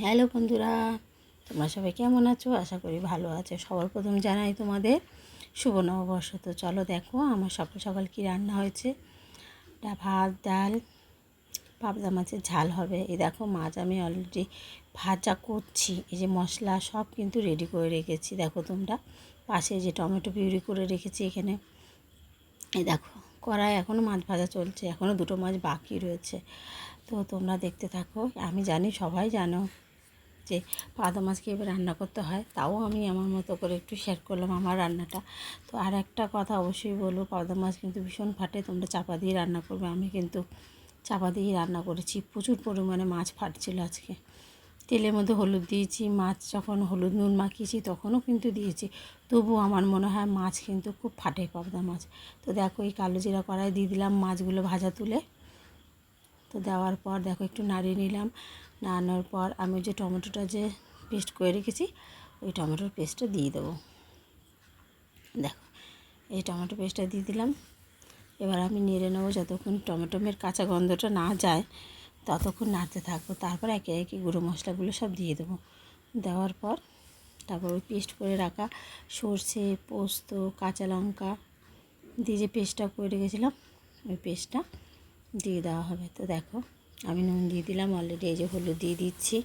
Hello বন্ধুরা, তোমরা সবাই কেমন আছো? আশা করি ভালো আছো। সবার প্রথম জানাই তোমাদের শুভ নববর্ষ। তো চলো দেখো আমার সকাল সকাল কী রান্না হয়েছে। এটা ভাত, ডাল, পাবদা মাছের ঝাল হবে। এই দেখো মাছ আমি অলরেডি ভাজা করছি। এই যে মশলা সব কিন্তু রেডি করে রেখেছি। দেখো তোমরা পাশে যে টমেটো পিউরি করে রেখেছি এখানে। এই দেখো কড়াই এখনও মাছ ভাজা চলছে, এখনও দুটো মাছ বাকি রয়েছে। তো তোমরা দেখতে থাকো। আমি জানি সবাই জানো যে পাবদা মাছ কীভাবে রান্না করতে হয়, তাও আমি আমার মতো করে একটু শেয়ার করলাম আমার রান্নাটা। তো আর একটা কথা অবশ্যই বলবো, পাবদা মাছ কিন্তু ভীষণ ফাটে, তোমরা চাপা দিয়ে রান্না করবে। আমি কিন্তু চাপা দিয়েই রান্না করেছি। প্রচুর পরিমাণে মাছ ফাটছিল আজকে। তেলের মধ্যে হলুদ দিয়েছি, মাছ যখন হলুদ নুন মাখিয়েছি তখনও কিন্তু দিয়েছি, তবুও আমার মনে হয় মাছ কিন্তু খুব ফাটে পাবদা মাছ। তো দেখো এই কালো জিরা কড়াই দিয়ে দিলাম মাছগুলো ভাজা তুলে। তো দেওয়ার পর দেখো একটু নাড়িয়ে নিলাম। নাড়ানোর পর আমি যে টমেটোটা যে পেস্ট করে রেখেছি ওই টমেটোর পেস্টটা দিয়ে দেবো। দেখো এই টমেটো পেস্টটা দিয়ে দিলাম। এবার আমি নেড়ে নেবো যতক্ষণ টমেটোমের কাঁচা গন্ধটা না যায়, ততক্ষণ নাড়তে থাকবো। তারপর একে একে গুঁড়ো মশলাগুলো সব দিয়ে দেবো। দেওয়ার পর তারপর ওই পেস্ট করে রাখা সর্ষে, পোস্ত, কাঁচা লঙ্কা দিয়ে যে পেস্টটা করে রেখেছিলাম ওই পেস্টটা দিয়ে দেওয়া হবে। তো দেখো আমি নুন দিয়ে দিলাম অলরেডি, এই যে হলুদ দিয়ে দিচ্ছি।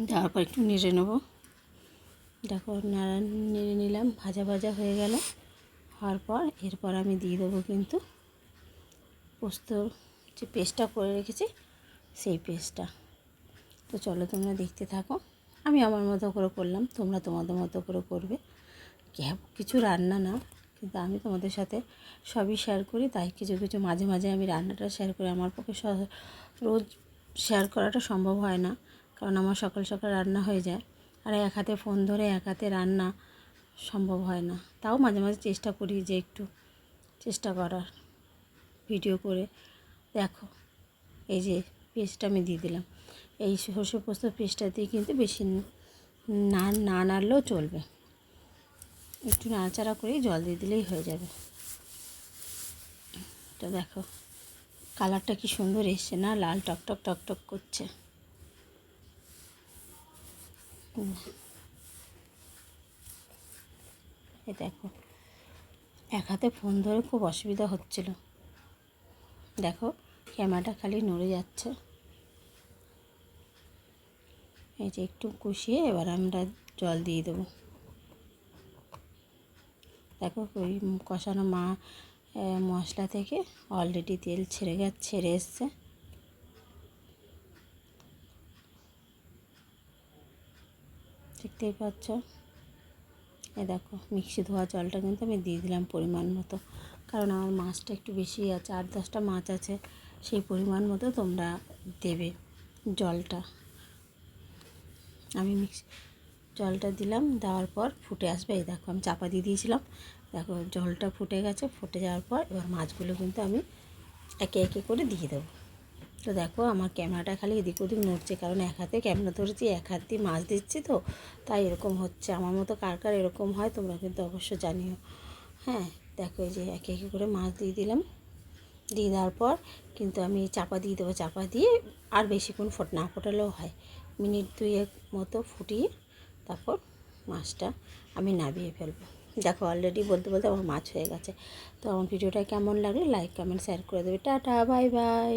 দেওয়ার পর একটু নেড়ে নেবো। দেখো নেড়ে নিলাম, ভাজা ভাজা হয়ে গেল। হওয়ার পর এরপর আমি দিয়ে দেবো কিন্তু পোস্তর যে পেস্টটা করে রেখেছি সেই পেস্টটা। তো চলো তোমরা দেখতে থাকো। আমি আমার মতো করে করলাম, তোমরা তোমাদের মতো করে করবে। কিছু রান্না না, কিন্তু আমি তোমাদের সাথে সবই শেয়ার করি, তাই কিছু কিছু মাঝে মাঝে আমি রান্নাটা শেয়ার করি। আমার পক্ষে রোজ শেয়ার করাটা সম্ভব হয় না, কারণ আমার সকাল সকাল রান্না হয়ে যায়, আর এক হাতে ফোন ধরে এক হাতে রান্না সম্ভব হয় না। তাও মাঝে মাঝে চেষ্টা করি যে একটু চেষ্টা করার ভিডিও করে। দেখো এই যে পেস্টটা আমি দিয়ে দিলাম। এই সর্ষে পোস্ত পেস্টটা দিয়ে কিন্তু বেশি না নাড়লেও চলবে, একটু নাড়াচাড়া করেই জল দিয়ে দিলেই হয়ে যাবে। তো দেখো কালারটা কি সুন্দর এসছে না, লাল টকটক টকটক করছে। এ দেখো এক হাতে ফোন ধরে খুব অসুবিধা হচ্ছিল। দেখো ক্যামেরাটা খালি নড়ে যাচ্ছে। এই যে একটু কষিয়ে এবার আমরা জল দিয়ে দেবো। দেখো ওই কষানো মশলা থেকে অলরেডি তেল ছেড়ে এসছে। দেখতেই পাচ্ছ। এ দেখো মিক্সি ধোয়া জলটা কিন্তু আমি দিয়ে দিলাম পরিমাণ মতো, কারণ আমার মাছটা একটু বেশি আছে, 8-10টা মাছ আছে, সেই পরিমাণ মতো তোমরা দেবে জলটা। আমি জলটা দিলাম, দেওয়ার পর ফুটে আসবে। এই দেখো আমি চাপা দিয়ে দিয়েছিলাম, দেখো জলটা ফুটে গেছে। ফুটে যাওয়ার পর এবার মাছগুলো কিন্তু আমি একে একে করে দিয়ে দেবো। তো দেখো আমার ক্যামেরাটা খালি এদিক ওদিক নড়ছে, কারণ এক হাতে ক্যামেরা ধরেছি, এক হাত দিয়ে মাছ দিচ্ছি, তো তাই এরকম হচ্ছে। আমার মতো কার কার এরকম হয় তোমরা কিন্তু অবশ্য জানিও। হ্যাঁ দেখো এই যে একে একে করে মাছ দিয়ে দিলাম। দিয়ে দেওয়ার পর কিন্তু আমি চাপা দিয়ে দেবো। চাপা দিয়ে আর বেশিক্ষণ না ফোটালেও হয়, মিনিট 2 মতো ফুটিয়ে তারপর মাছটা আমি নামিয়ে ফেলবো। দেখো অলরেডি বলতে বলতে আমার মাছ হয়ে গেছে। তো আমার ভিডিওটা কেমন লাগলো লাইক কমেন্ট শেয়ার করে দেবে। Tata bye bye.